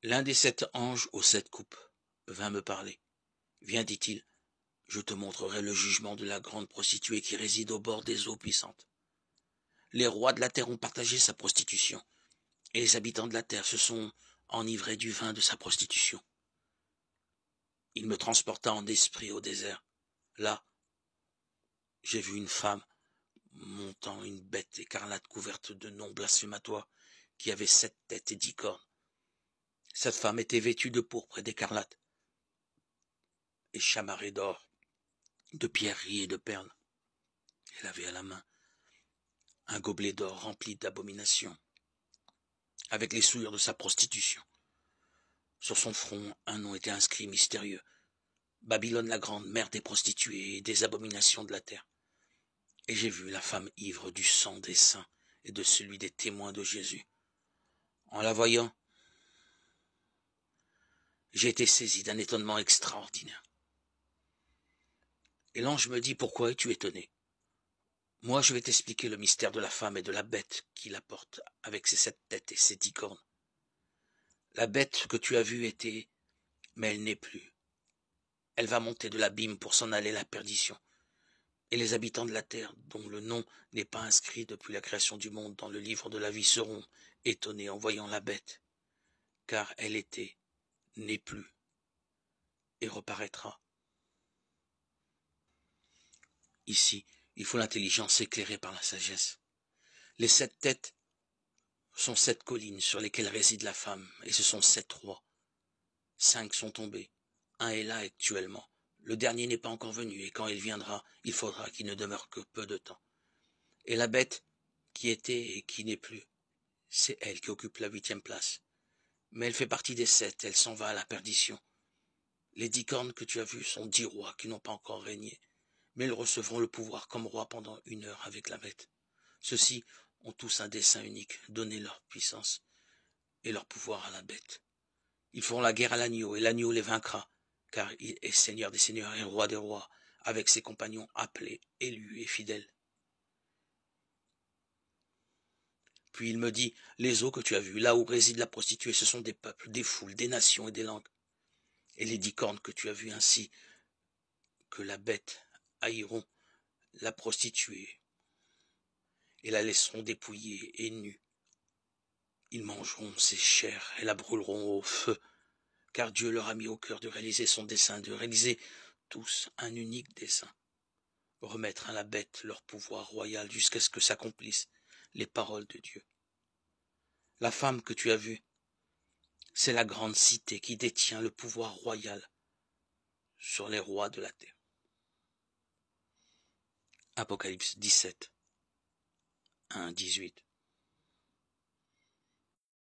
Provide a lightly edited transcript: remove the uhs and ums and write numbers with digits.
L'un des 7 anges aux 7 coupes vint me parler. Viens, dit-il, je te montrerai le jugement de la grande prostituée qui réside au bord des eaux puissantes. Les rois de la terre ont partagé sa prostitution, et les habitants de la terre se sont enivrés du vin de sa prostitution. Il me transporta en esprit au désert. Là, j'ai vu une femme montant une bête écarlate couverte de noms blasphématoires qui avait 7 têtes et 10 cornes. Cette femme était vêtue de pourpre et d'écarlate et chamarrée d'or, de pierreries et de perles. Elle avait à la main un gobelet d'or rempli d'abominations, avec les souillures de sa prostitution. Sur son front, un nom était inscrit mystérieux. Babylone la grande, mère des prostituées et des abominations de la terre. Et j'ai vu la femme ivre du sang des saints et de celui des témoins de Jésus. En la voyant, j'ai été saisi d'un étonnement extraordinaire. Et l'ange me dit, pourquoi es-tu étonné? Moi, je vais t'expliquer le mystère de la femme et de la bête qui la porte avec ses 7 têtes et ses 10 cornes. La bête que tu as vue était, mais elle n'est plus. Elle va monter de l'abîme pour s'en aller à la perdition. Et les habitants de la terre, dont le nom n'est pas inscrit depuis la création du monde dans le livre de la vie, seront étonnés en voyant la bête, car elle était, n'est plus, et reparaîtra. Ici, il faut l'intelligence éclairée par la sagesse. Les 7 têtes sont 7 collines sur lesquelles réside la femme, et ce sont 7 rois. 5 sont tombés, un est là actuellement. Le dernier n'est pas encore venu, et quand il viendra, il faudra qu'il ne demeure que peu de temps. Et la bête, qui était et qui n'est plus, c'est elle qui occupe la 8e place. Mais elle fait partie des 7, elle s'en va à la perdition. Les 10 cornes que tu as vues sont 10 rois qui n'ont pas encore régné, mais ils recevront le pouvoir comme rois pendant 1 heure avec la bête. Ceux-ci ont tous un dessein unique, donner leur puissance et leur pouvoir à la bête. Ils feront la guerre à l'agneau, et l'agneau les vaincra, car il est Seigneur des seigneurs et Roi des rois, avec ses compagnons appelés, élus et fidèles. Puis il me dit, les eaux que tu as vues, là où réside la prostituée, ce sont des peuples, des foules, des nations et des langues. Et les 10 cornes que tu as vues ainsi que la bête haïront la prostituée et la laisseront dépouillée et nue. Ils mangeront ses chairs et la brûleront au feu, car Dieu leur a mis au cœur de réaliser son dessein, de réaliser tous un unique dessein, remettre à la bête leur pouvoir royal jusqu'à ce que s'accomplissent les paroles de Dieu. La femme que tu as vue, c'est la grande cité qui détient le pouvoir royal sur les rois de la terre. Apocalypse 17, 1, 18.